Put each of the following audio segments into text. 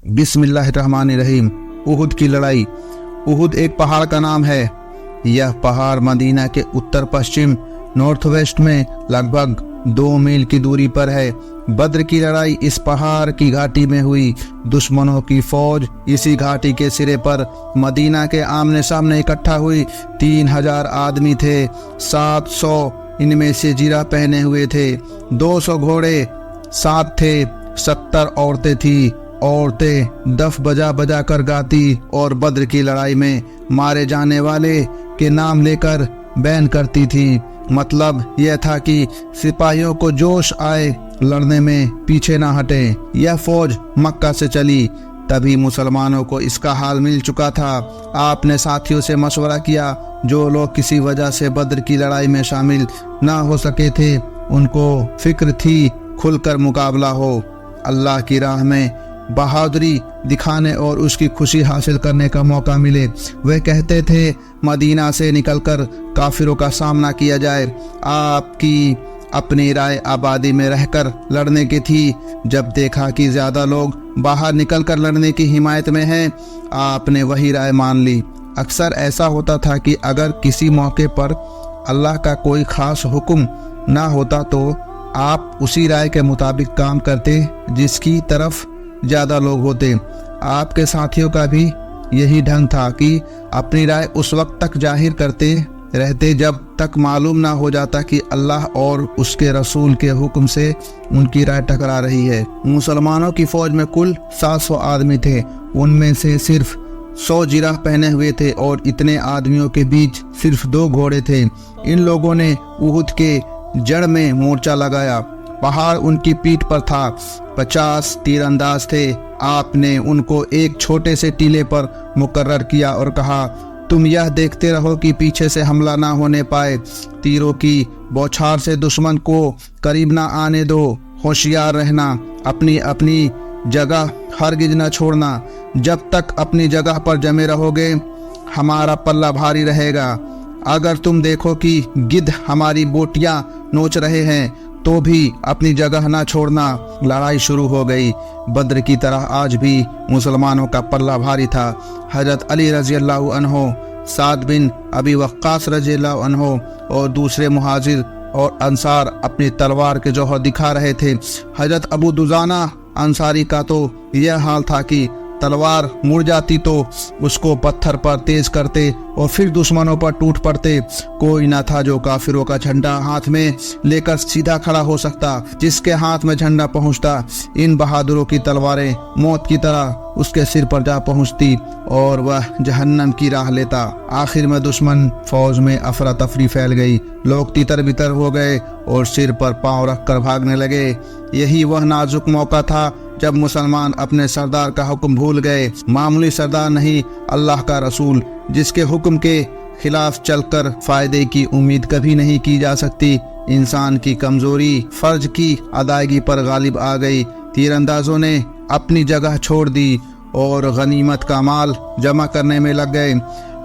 बिस्मिल्लाहिर्रहमानिर्रहीम। उहुद की लड़ाई। उहुद एक पहाड़ का नाम है। यह पहाड़ मदीना के उत्तर पश्चिम नॉर्थ वेस्ट में लगभग 2 मील की दूरी पर है। बद्र की लड़ाई इस पहाड़ की घाटी में हुई। दुश्मनों की फौज इसी घाटी के सिरे पर मदीना के आमने सामने इकट्ठा हुई। 3000 आदमी थे। 700 इनमें से जीरा पहने हुए थे। 200 घोड़े साथ थे। 70 औरतें थी। औरतें दफ बजा बजा कर गाती और बद्र की लड़ाई में मारे जाने वाले के नाम लेकर बैन करती थी। मतलब यह था कि सिपाहियों को जोश आए, लड़ने में पीछे ना हटे। यह फौज मक्का से चली। तभी मुसलमानों को इसका हाल मिल चुका था। आपने साथियों से मशवरा किया, जो लोग किसी वजह से बद्र की लड़ाई में शामिल ना हो सके थे, उनको फिक्र थी खुलकर मुकाबला हो, अल्लाह की राह में बहादुरी दिखाने और उसकी खुशी हासिल करने का मौका मिले। वे कहते थे मदीना से निकलकर काफिरों का सामना किया जाए। आपकी अपनी राय आबादी में रहकर लड़ने की थी। जब देखा कि ज्यादा लोग बाहर निकलकर लड़ने की हिमायत में हैं, आपने वही राय मान ली। अक्सर ऐसा होता था कि अगर किसी मौके पर अल्लाह का कोई खास हुक्म ना होता तो आप उसी राय के मुताबिक काम करते जिसकी तरफ ज्यादा लोग होते। आपके साथियों का भी यही ढंग था कि अपनी राय उस वक्त तक जाहिर करते रहते जब तक मालूम ना हो जाता कि अल्लाह और उसके रसूल के हुक्म से उनकी राय टकरा रही है। मुसलमानों की फौज में कुल 700 आदमी थे। उनमें से सिर्फ 100 जिराह पहने हुए थे और इतने आदमियों के बीच सिर्फ 2 घोड़े थे। इन लोगों ने उहुद के जड़ में मोर्चा लगाया। पहाड़ उनकी पीठ पर था। 50 तीरंदाज थे। आपने उनको एक छोटे से टीले पर मुकर्रर किया और कहा, तुम यह देखते रहो कि पीछे से हमला ना होने पाए। तीरों की बौछार से दुश्मन को करीब ना आने दो। होशियार रहना। अपनी अपनी जगह हरगिज न छोड़ना। जब तक अपनी जगह पर जमे रहोगे हमारा पल्ला भारी रहेगा। अगर तुम देखो कि गिद्ध हमारी बोटियां नोच रहे हैं तो भी अपनी जगह ना छोड़ना। लड़ाई शुरू हो गई। बद्र की तरह आज भी मुसलमानों का पल्ला भारी था। हजरत अली रजी अल्लाह अन्हो, साद बिन अबी वक्कास रजी अल्लाह अन्हो और दूसरे मुहाजिर और अंसार अपनी तलवार के जौहर दिखा रहे थे। हजरत अबू दुजाना अंसारी का तो यह हाल था कि तलवार मुड़ जाती तो उसको पत्थर पर तेज करते और फिर दुश्मनों पर टूट पड़ते। कोई न था जो काफिरों का झंडा हाथ में लेकर सीधा खड़ा हो सकता। जिसके हाथ में झंडा पहुंचता, इन बहादुरों की तलवारें मौत की तरह उसके सिर पर जा पहुंचती और वह जहन्नम की राह लेता। आखिर में दुश्मन फौज में अफरा तफरी फैल गई। लोग तितर बितर हो गए और सिर पर पांव रखकर भागने लगे। यही वह नाजुक मौका था जब मुसलमान अपने सरदार का हुक्म भूल गए। मामूली सरदार नहीं, अल्लाह का रसूल, जिसके हुक्म के खिलाफ चलकर फायदे की उम्मीद कभी नहीं की जा सकती। इंसान की कमजोरी फर्ज की अदायगी पर गालिब आ गई। तीरंदाजों ने अपनी जगह छोड़ दी और गनीमत का माल जमा करने में लग गए।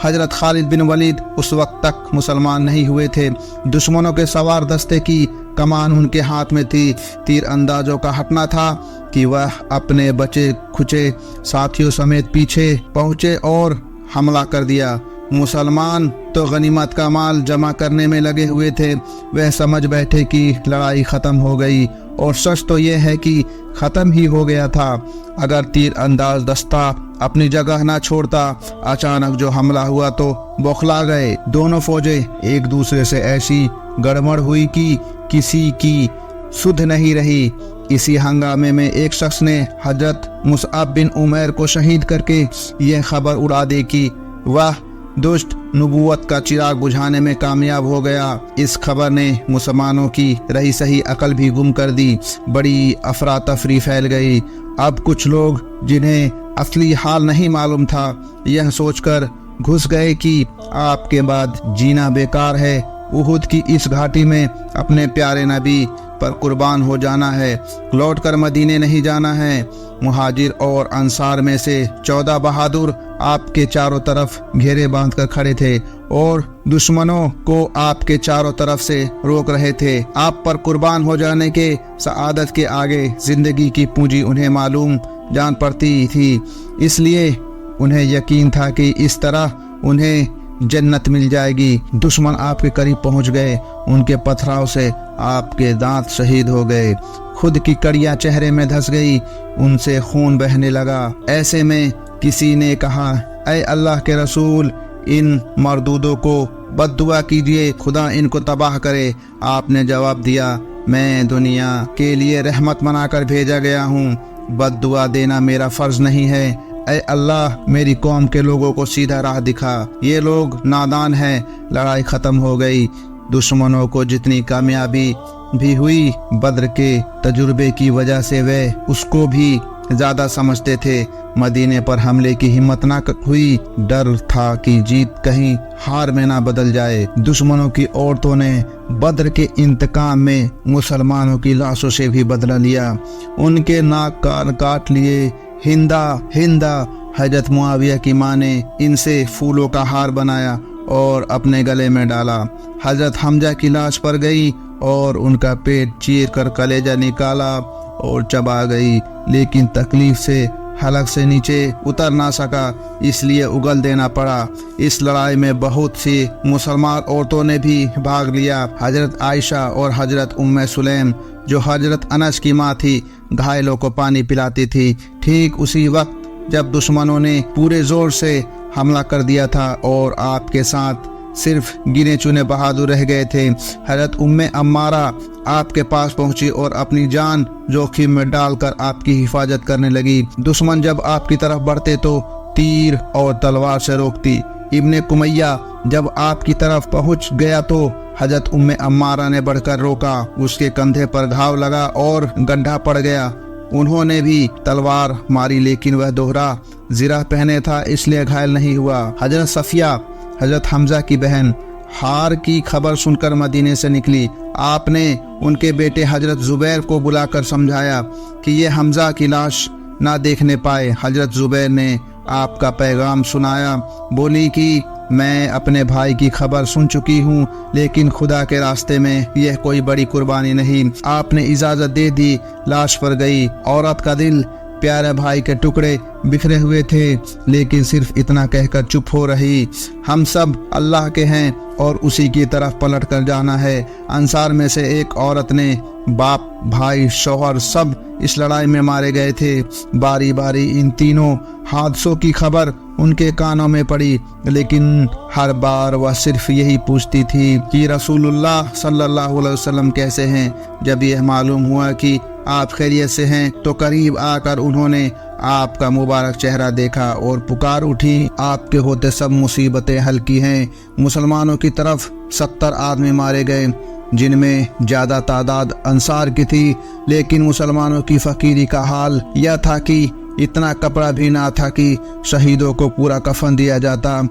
हजरत खालिद बिन वलीद उस वक्त तक मुसलमान नहीं हुए थे। दुश्मनों के सवार दस्ते की कमान उनके हाथ में थी। तीर अंदाजों का हटना था कि वह अपने बचे खुचे साथियों समेत पीछे पहुंचे और हमला कर दिया। मुसलमान तो गनीमत का माल जमा करने में लगे हुए थे। वह समझ बैठे कि लड़ाई खत्म हो गई और सच तो यह है कि खत्म ही हो गया था। अगर तीर अंदाज दस्ता अपनी जगह ना छोड़ता, अचानक जो हमला हुआ तो बौखला गए। दोनों फौजें एक दूसरे से ऐसी गड़बड़ हुई कि किसी की सुध नहीं रही। इसी हंगामे में एक शख्स ने हजरत मुसअब बिन उमैर को शहीद करके यह खबर उड़ा दी कि वह दुष्ट नबूवत का चिराग बुझाने में कामयाब हो गया। इस खबर ने मुसलमानों की रही सही अकल भी गुम कर दी। बड़ी अफरा तफरी फैल गई। अब कुछ लोग जिन्हें असली हाल नहीं मालूम था, यह सोचकर घुस गए कि आपके बाद जीना बेकार है। उहुद की इस घाटी में अपने प्यारे नबी पर कुर्बान हो जाना है, लौटकर मदीने नहीं जाना है। मुहाजिर और अंसार में से 14 बहादुर आपके चारों तरफ घेरे बांधकर खड़े थे और दुश्मनों को आपके चारों तरफ से रोक रहे थे। आप पर कुर्बान हो जाने के सआदत के आगे जिंदगी की पूंजी उन्हें मालूम जान पड़ती थी, इसलिए उन्हें यकीन था कि इस तरह उन्हें जन्नत मिल जाएगी। दुश्मन आपके करीब पहुंच गए, उनके पथराव से आपके दांत शहीद हो गए, खुद की कड़ियां चेहरे में धंस गई, उनसे खून बहने लगा। ऐसे में किसी ने कहा, ऐ अल्लाह के रसूल, इन मरदूदों को बद्दुआ कीजिए, खुदा इनको तबाह करे। आपने जवाब दिया, मैं दुनिया के लिए रहमत बनाकर भेजा गया हूँ, बद्दुआ देना मेरा फर्ज नहीं है। ऐ अल्लाह, मेरी कौम के लोगों को सीधा राह दिखा, ये लोग नादान हैं। लड़ाई खत्म हो गई। दुश्मनों को जितनी कामयाबी भी हुई, बद्र के तजुर्बे की वजह से वे उसको भी ज्यादा समझते थे। मदीने पर हमले की हिम्मत ना हुई, डर था कि जीत कहीं हार में ना बदल जाए। दुश्मनों की औरतों ने बद्र के इंतकाम में मुसलमानों की लाशों से भी बदला लिया, उनके नाक कान काट लिए। हिंदा हिंदा, हजरत मुआविया की माँ ने इनसे फूलों का हार बनाया और अपने गले में डाला। हजरत हमजा की लाश पर गई और उनका पेट चीर कर कलेजा निकाला और चबा गई, लेकिन तकलीफ से हलक से नीचे उतर ना सका, इसलिए उगल देना पड़ा। इस लड़ाई में बहुत सी मुसलमान औरतों ने भी भाग लिया। हजरत आयशा और हजरत उम्मे सुलेम, जो हजरत अनस की माँ थी, घायलों को पानी पिलाती थी। ठीक उसी वक्त जब दुश्मनों ने पूरे जोर से हमला कर दिया था और आपके साथ सिर्फ गिने चुने बहादुर रह गए थे, हजरत उम्मे अम्मारा आपके पास पहुंची और अपनी जान जोखिम में डालकर आपकी हिफाजत करने लगी। दुश्मन जब आपकी तरफ बढ़ते तो तीर और तलवार से रोकती। इब्ने कुमैया जब आपकी तरफ पहुंच गया तो हजरत उम्मे अम्मारा ने बढ़कर रोका, उसके कंधे पर घाव लगा और गड्ढा पड़ गया। उन्होंने भी तलवार मारी, लेकिन वह दोहरा ज़िरा पहने था, इसलिए घायल नहीं हुआ। हजरत सफिया, हजरत हमजा की बहन, हार की खबर सुनकर मदीने से निकली। आपने उनके बेटे हजरत जुबैर को बुलाकर समझाया कि ये हमजा की लाश ना देखने पाए। हजरत जुबैर ने आपका पैगाम सुनाया, बोली कि मैं अपने भाई की खबर सुन चुकी हूँ, लेकिन खुदा के रास्ते में यह कोई बड़ी कुर्बानी नहीं। आपने इजाज़त दे दी, लाश पर गई। औरत का दिल प्यारे भाई के टुकड़े बिखरे हुए थे, लेकिन सिर्फ इतना कहकर चुप हो रही। हम सब अल्लाह के हैं और उसी की तरफ पलट कर जाना है। अंसार में से एक औरत ने, बाप, भाई, शौहर सब इस लड़ाई में मारे गए थे। बारी बारी इन तीनों हादसों की खबर उनके कानों में पड़ी, लेकिन हर बार वह सिर्फ यही पूछती थी कि रसूलुल्लाह सल्लल्लाहु अलैहि वसल्लम कैसे हैं। जब यह मालूम हुआ कि आप खैरियत से हैं तो करीब आकर उन्होंने आपका मुबारक चेहरा देखा और पुकार उठी, आपके होते सब मुसीबतें हल की हैं। मुसलमानों की तरफ 70 आदमी मारे गए, जिनमें ज़्यादा तादाद अंसार की थी, लेकिन मुसलमानों की फ़कीरी का हाल यह था कि इतना कपड़ा भी ना था कि शहीदों को पूरा कफन दिया जाता।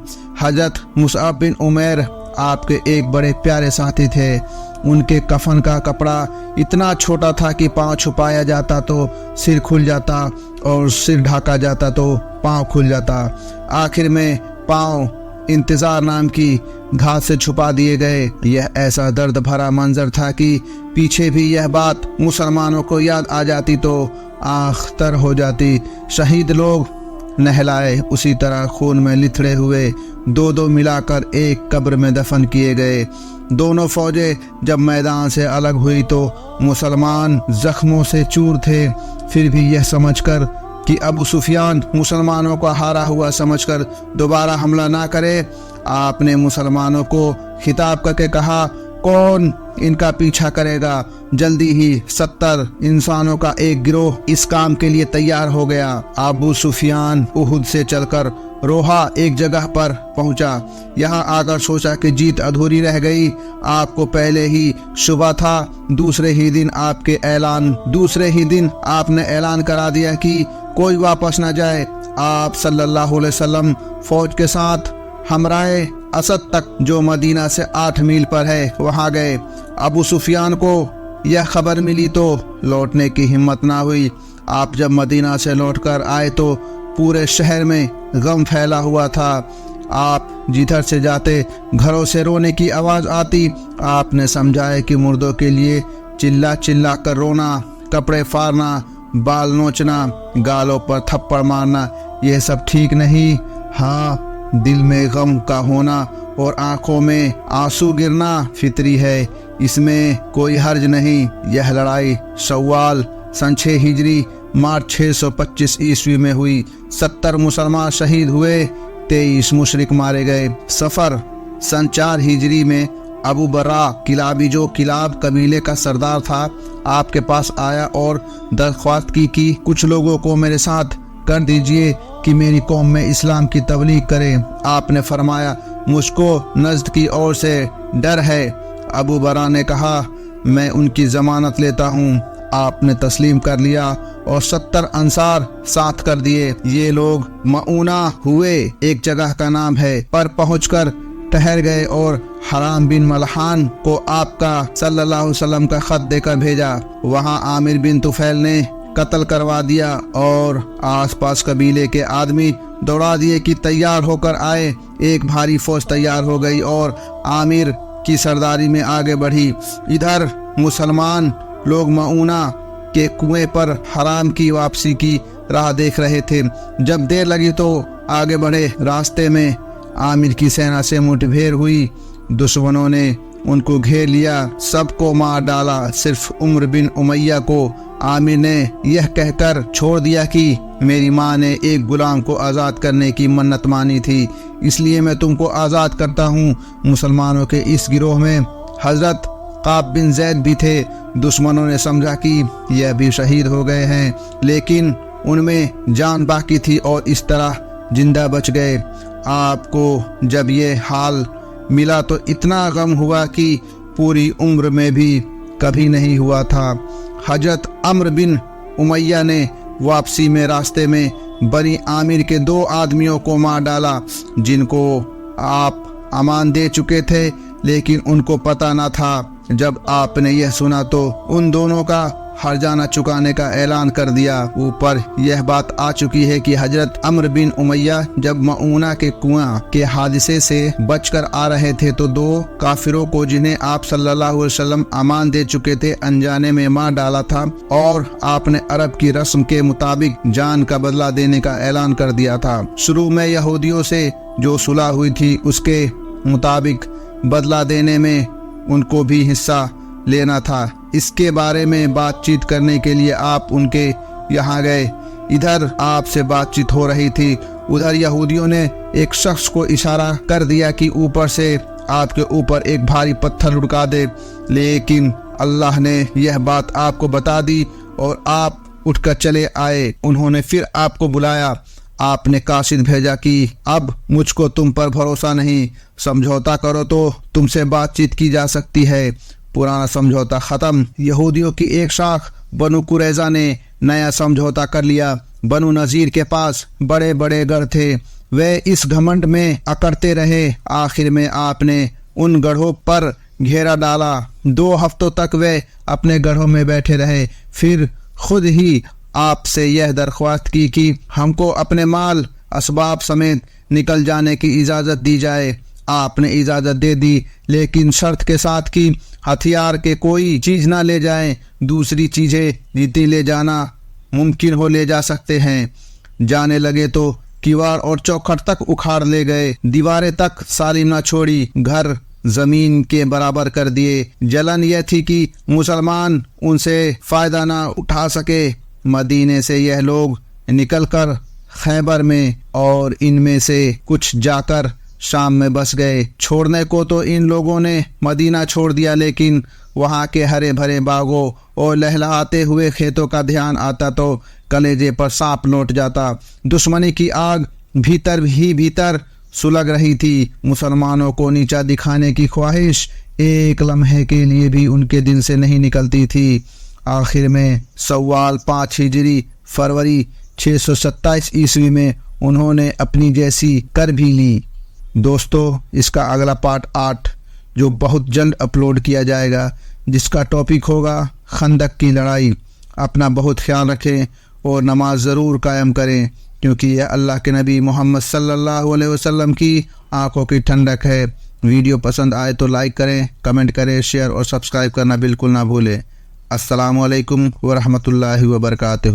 हजरत मुसअब बिन उमैर आपके एक बड़े प्यारे साथी थे। उनके कफन का कपड़ा इतना छोटा था कि पाँव छुपाया जाता तो सिर खुल जाता और सिर ढाका जाता तो पाँव खुल जाता। आखिर में पाँव इंतज़ार नाम की घास से छुपा दिए गए। यह ऐसा दर्द भरा मंजर था कि पीछे भी यह बात मुसलमानों को याद आ जाती तो आँख तर हो जाती। शहीद लोग नहलाए, उसी तरह खून में लिथड़े हुए दो दो मिलाकर एक कब्र में दफन किए गए। दोनों फौजें जब मैदान से अलग हुई तो मुसलमान जख्मों से चूर थे। फिर भी यह समझकर कि अबू सुफियान मुसलमानों को हारा हुआ समझकर दोबारा हमला ना करे, आपने मुसलमानों को खिताब करके कहा, कौन इनका पीछा करेगा। जल्दी ही 70 इंसानों का एक गिरोह इस काम के लिए तैयार हो गया। अबू सुफियान उहुद से चलकर रोहा एक जगह पर पहुंचा। यहाँ आकर सोचा कि जीत अधूरी रह गई। आपको पहले ही शुबा था। दूसरे ही दिन आपने ऐलान करा दिया कि कोई वापस न जाए। आप सल्लल्लाहु अलैहि वसल्लम फौज के साथ हमराए असद तक, जो मदीना से 8 मील पर है, वहां गए। अबू सुफियान को यह खबर मिली तो लौटने की हिम्मत ना हुई। आप जब मदीना से लौटकर आए तो पूरे शहर में गम फैला हुआ था। आप जिधर से जाते घरों से रोने की आवाज़ आती। आपने समझाया कि मुर्दों के लिए चिल्ला चिल्ला कर रोना, कपड़े फाड़ना बाल नोचना, गालों पर थप्पड़ मारना, यह सब ठीक नहीं। हाँ, दिल में गम का होना और आंखों में आंसू गिरना फितरी है, इसमें कोई हर्ज नहीं। यह लड़ाई शव्वाल सन 6 हिजरी मार्च 625 ईस्वी में हुई। 70 मुसलमान शहीद हुए, 23 मुशरिक मारे गए। सफर सन 4 हिजरी में अबू बर्रा किलाबी, जो किलाब कबीले का सरदार था, आपके पास आया और दरख्वास्त की कि कुछ लोगों को मेरे साथ कर दीजिए कि मेरी कौम में इस्लाम की तबलीग करें। आपने फरमाया, मुझको नज़द की ओर से डर है। अबू बर्रा ने कहा, मैं उनकी ज़मानत लेता हूँ। आपने तस्लीम कर लिया और 70 अंसार साथ कर दिए। ये लोग मऊना हुए, एक जगह का नाम है, पर पहुंचकर ठहर गए और हराम बिन मलहान को आपका सल्लल्लाहु अलैहि वसल्लम का खत देकर भेजा। वहां आमिर बिन तुफैल ने कत्ल करवा दिया और आसपास कबीले के आदमी दौड़ा दिए कि तैयार होकर आए। एक भारी फौज तैयार हो गई और आमिर की सरदारी में आगे बढ़ी। इधर मुसलमान लोग मऊना के कुएं पर हराम की वापसी की राह देख रहे थे। जब देर लगी तो आगे बढ़े। रास्ते में आमिर की सेना से मुठभेड़ हुई। दुश्मनों ने उनको घेर लिया, सबको मार डाला। सिर्फ उम्र बिन उमैया को आमिर ने यह कहकर छोड़ दिया कि मेरी माँ ने एक गुलाम को आज़ाद करने की मन्नत मानी थी, इसलिए मैं तुमको आज़ाद करता हूँ। मुसलमानों के इस गिरोह में हजरत काब बिन जैद भी थे। दुश्मनों ने समझा कि यह भी शहीद हो गए हैं, लेकिन उनमें जान बाकी थी और इस तरह जिंदा बच गए। आपको जब ये हाल मिला तो इतना गम हुआ कि पूरी उम्र में भी कभी नहीं हुआ था। हजरत अम्र बिन उमैया ने वापसी में रास्ते में बनी आमिर के 2 आदमियों को मार डाला, जिनको आप अमान दे चुके थे, लेकिन उनको पता न था। जब आपने यह सुना तो उन दोनों का हर्जाना चुकाने का ऐलान कर दिया। ऊपर यह बात आ चुकी है कि हजरत अम्र बिन उमैया जब मऊना के कुआं के हादसे से बचकर आ रहे थे तो 2 काफिरों को, जिन्हें आप सल्लल्लाहु अलैहि वसल्लम अमान दे चुके थे, अनजाने में मार डाला था और आपने अरब की रस्म के मुताबिक जान का बदला देने का ऐलान कर दिया था। शुरू में यहूदियों से जो सुलह हुई थी उसके मुताबिक बदला देने में उनको भी हिस्सा लेना था। इसके बारे में बातचीत करने के लिए आप उनके यहाँ गए। इधर आपसे बातचीत हो रही थी, उधर यहूदियों ने एक शख्स को इशारा कर दिया कि ऊपर से आपके ऊपर एक भारी पत्थर लुढ़का दे, लेकिन अल्लाह ने यह बात आपको बता दी और आप उठकर चले आए। उन्होंने फिर आपको बुलाया। आपने कासिद भेजा कि अब मुझको तुम पर भरोसा नहीं, समझौता करो तो तुमसे बातचीत की जा सकती है। पुराना समझौता खत्म। यहूदियों की एक शाख बनु कुरैजा ने नया समझौता कर लिया। बनु नजीर के पास बड़े बड़े गढ़ थे, वे इस घमंड में अकड़ते रहे। आखिर में आपने उन गढ़ों पर घेरा डाला। 2 हफ्तों तक वे अपने गढ़ों में बैठे रहे, फिर खुद ही आपसे यह दरख्वास्त की कि हमको अपने माल असबाब समेत निकल जाने की इजाज़त दी जाए। आपने इजाज़त दे दी, लेकिन शर्त के साथ कि हथियार के कोई चीज़ ना ले जाएं। दूसरी चीज़ें जितनी ले जाना मुमकिन हो ले जा सकते हैं। जाने लगे तो किवाड़ और चौखट तक उखाड़ ले गए, दीवारें तक सालिम ना छोड़ी, घर जमीन के बराबर कर दिए। जलन यह थी कि मुसलमान उनसे फ़ायदा ना उठा सके। मदीने से यह लोग निकलकर खैबर में और इनमें से कुछ जाकर शाम में बस गए। छोड़ने को तो इन लोगों ने मदीना छोड़ दिया, लेकिन वहाँ के हरे भरे बागों और लहलहाते हुए खेतों का ध्यान आता तो कलेजे पर सांप लौट जाता। दुश्मनी की आग भीतर ही भीतर सुलग रही थी। मुसलमानों को नीचा दिखाने की ख्वाहिश एक लम्हे के लिए भी उनके दिल से नहीं निकलती थी। आखिर में सव्वाल 5 हिजरी फरवरी 627 ईस्वी में उन्होंने अपनी जैसी कर भी ली। दोस्तों, इसका अगला पार्ट 8 जो बहुत जल्द अपलोड किया जाएगा, जिसका टॉपिक होगा खंदक की लड़ाई। अपना बहुत ख्याल रखें और नमाज ज़रूर कायम करें, क्योंकि यह अल्लाह के नबी मोहम्मद सल्लल्लाहु अलैहि वसल्लम की आंखों की ठंडक है। वीडियो पसंद आए तो लाइक करें, कमेंट करें, शेयर और सब्सक्राइब करना बिल्कुल ना भूलें। السلام علیکم ورحمۃ اللہ وبرکاتہ۔